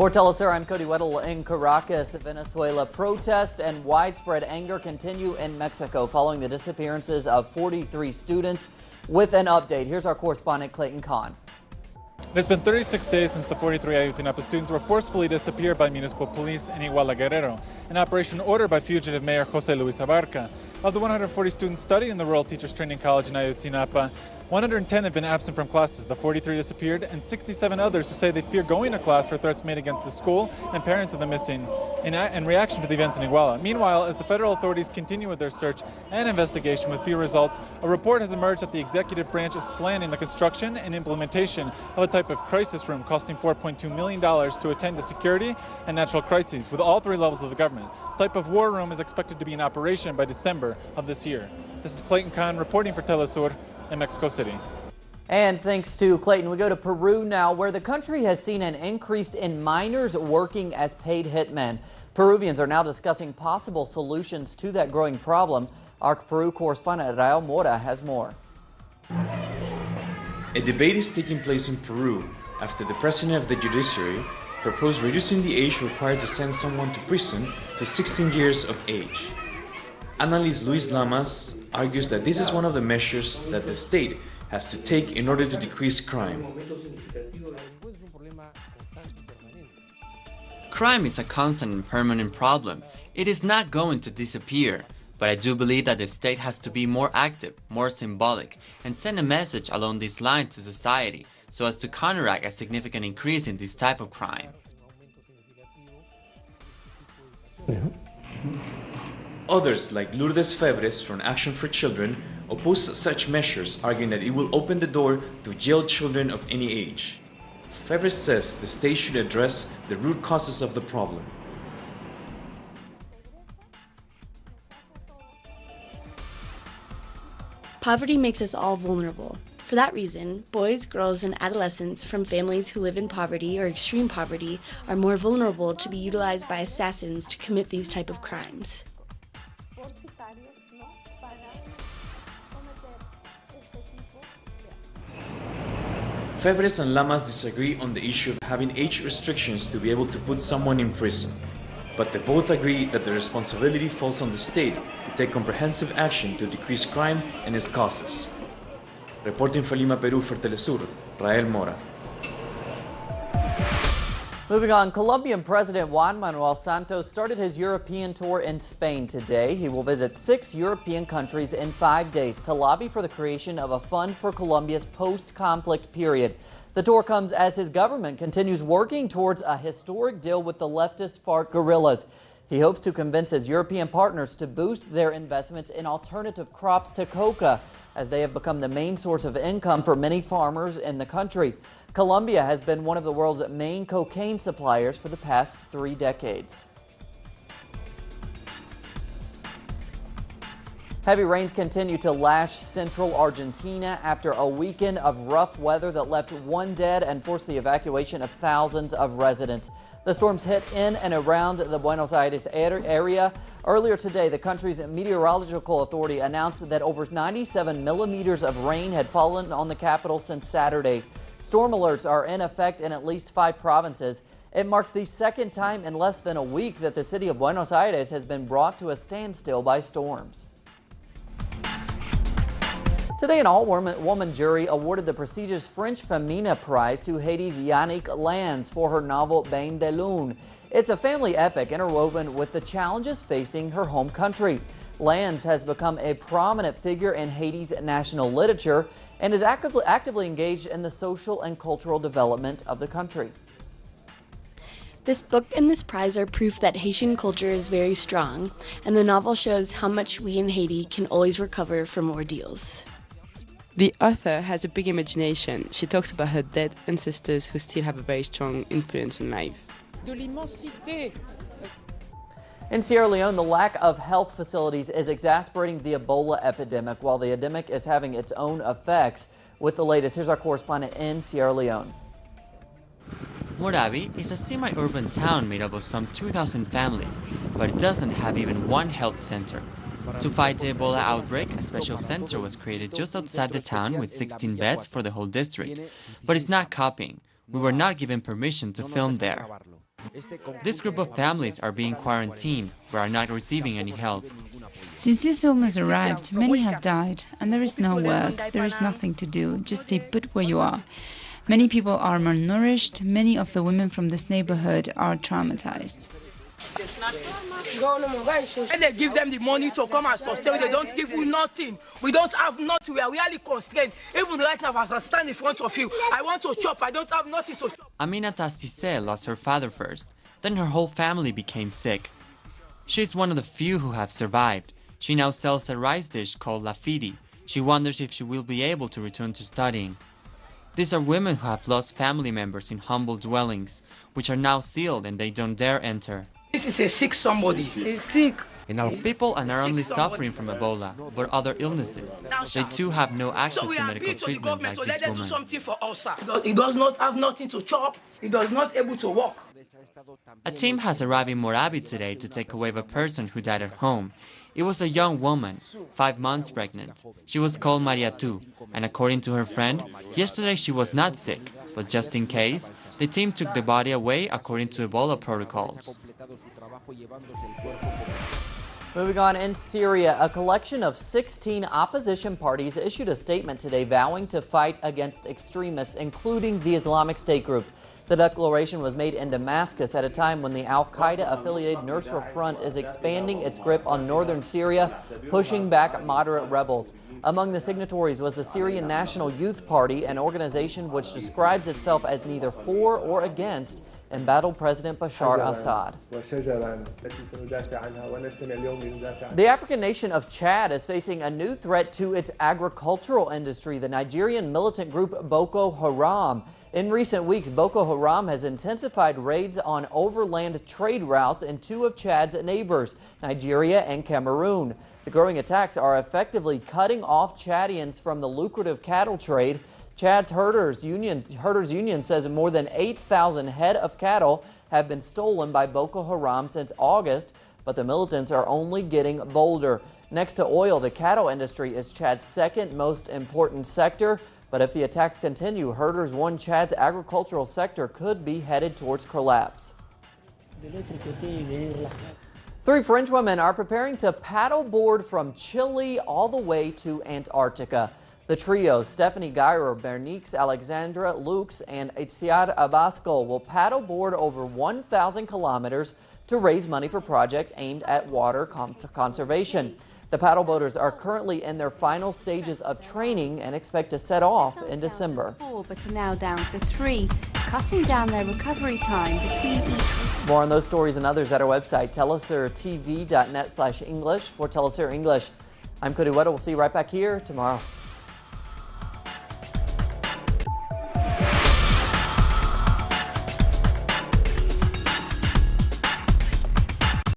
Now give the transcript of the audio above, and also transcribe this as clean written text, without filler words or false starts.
For Telesur, I'm Cody Weddle in Caracas. Venezuela protests and widespread anger continue in Mexico following the disappearances of 43 students. With an update, here's our correspondent Clayton Kahn. It's been 36 days since the 43 Ayotzinapa students were forcibly disappeared by municipal police in Iguala, Guerrero, an operation ordered by fugitive Mayor Jose Luis Abarca. Of the 140 students studying in the Rural Teachers Training College in Ayotzinapa, 110 have been absent from classes. The 43 disappeared, and 67 others who say they fear going to class for threats made against the school and parents of the missing in reaction to the events in Iguala. Meanwhile, as the federal authorities continue with their search and investigation with few results, a report has emerged that the executive branch is planning the construction and implementation of a type of crisis room costing $4.2 million to attend to security and natural crises with all three levels of the government. The type of war room is expected to be in operation by December of this year. This is Clayton Kahn reporting for Telesur in Mexico City. And thanks to Clayton, we go to Peru now, where the country has seen an increase in minors working as paid hitmen. Peruvians are now discussing possible solutions to that growing problem. Our Peru correspondent Rael Mora has more. A debate is taking place in Peru after the president of the judiciary proposed reducing the age required to send someone to prison to 16 years of age. Analyst Luis Lamas argues that this is one of the measures that the state has to take in order to decrease crime. Crime is a constant and permanent problem. It is not going to disappear, but I do believe that the state has to be more active, more symbolic, and send a message along these lines to society so as to counteract a significant increase in this type of crime. Others, like Lourdes Febres from Action for Children, oppose such measures, arguing that it will open the door to jail children of any age. Febres says the state should address the root causes of the problem. Poverty makes us all vulnerable. For that reason, boys, girls, and adolescents from families who live in poverty or extreme poverty are more vulnerable to be utilized by assassins to commit these type of crimes. Febres and Lamas disagree on the issue of having age restrictions to be able to put someone in prison, but they both agree that the responsibility falls on the state to take comprehensive action to decrease crime and its causes. Reporting from Lima, Peru for Telesur, Rael Mora. Moving on, Colombian President Juan Manuel Santos started his European tour in Spain today. He will visit 6 European countries in 5 days to lobby for the creation of a fund for Colombia's post-conflict period. The tour comes as his government continues working towards a historic deal with the leftist FARC guerrillas. He hopes to convince his European partners to boost their investments in alternative crops to coca, as they have become the main source of income for many farmers in the country. Colombia has been one of the world's main cocaine suppliers for the past 3 decades. Heavy rains continue to lash central Argentina after a weekend of rough weather that left 1 dead and forced the evacuation of thousands of residents. The storms hit in and around the Buenos Aires area. Earlier today, the country's meteorological authority announced that over 97 millimeters of rain had fallen on the capital since Saturday. Storm alerts are in effect in at least 5 provinces. It marks the second time in less than a week that the city of Buenos Aires has been brought to a standstill by storms. Today, an all-woman jury awarded the prestigious French Femina Prize to Haiti's Yannick Lanz for her novel Bain de Lune. It's a family epic interwoven with the challenges facing her home country. Lanz has become a prominent figure in Haiti's national literature and is actively engaged in the social and cultural development of the country. This book and this prize are proof that Haitian culture is very strong, and the novel shows how much we in Haiti can always recover from ordeals. The author has a big imagination. She talks about her dead ancestors who still have a very strong influence on life. In Sierra Leone, the lack of health facilities is exacerbating the Ebola epidemic, while the epidemic is having its own effects. With the latest, here's our correspondent in Sierra Leone. Moravi is a semi-urban town made up of some 2,000 families, but it doesn't have even one health center. To fight the Ebola outbreak, a special center was created just outside the town with 16 beds for the whole district. But it's not copying. We were not given permission to film there. This group of families are being quarantined but are not receiving any help. Since this illness arrived, many have died, and there is no work, there is nothing to do, just stay put where you are. Many people are malnourished, many of the women from this neighborhood are traumatized. And they give them the money to come and sustain, they don't give you nothing. We don't have nothing, we are really constrained. Even right now, as I stand in front of you, I want to chop, I don't have nothing to chop. Aminata Cissé lost her father first, then her whole family became sick. She's one of the few who have survived. She now sells a rice dish called lafidi. She wonders if she will be able to return to studying. These are women who have lost family members in humble dwellings, which are now sealed and they don't dare enter. This is a sick somebody. He's sick. People are not only suffering from Ebola, but other illnesses. They too have no access to medical treatment like this woman. Something for us, sir. He does not have nothing to chop. He does not able to walk. A team has arrived in Moravi today to take away a person who died at home. It was a young woman, 5 months pregnant. She was called Maria Tu, and according to her friend, yesterday she was not sick, but just in case, the team took the body away according to Ebola protocols. Moving on, in Syria, a collection of 16 opposition parties issued a statement today vowing to fight against extremists, including the Islamic State group. The declaration was made in Damascus at a time when the al-Qaeda-affiliated Nusra Front is expanding its grip on northern Syria, pushing back moderate rebels. Among the signatories was the Syrian National Youth Party, an organization which describes itself as neither for or against embattled President Bashar Assad. The African nation of Chad is facing a new threat to its agricultural industry, the Nigerian militant group Boko Haram. In recent weeks, Boko Haram has intensified raids on overland trade routes in two of Chad's neighbors, Nigeria and Cameroon. The growing attacks are effectively cutting off Chadians from the lucrative cattle trade. Chad's Herders Union says more than 8,000 head of cattle have been stolen by Boko Haram since August, but the militants are only getting bolder. Next to oil, the cattle industry is Chad's second most important sector. But if the attacks continue, Herders warn Chad's agricultural sector could be headed towards collapse. 3 French women are preparing to paddleboard from Chile all the way to Antarctica. The trio, Stephanie Guyer, Bernice Alexandra Lux, and Itziar Abascal, will paddleboard over 1,000 kilometers to raise money for projects aimed at water conservation. The paddleboaters are currently in their final stages of training and expect to set off in December. 4, but are now down to 3, cutting down their recovery time between each. More on those stories and others at our website, telesurtv.net/English. For Telesur English, I'm Cody Weddle. We'll see you right back here tomorrow.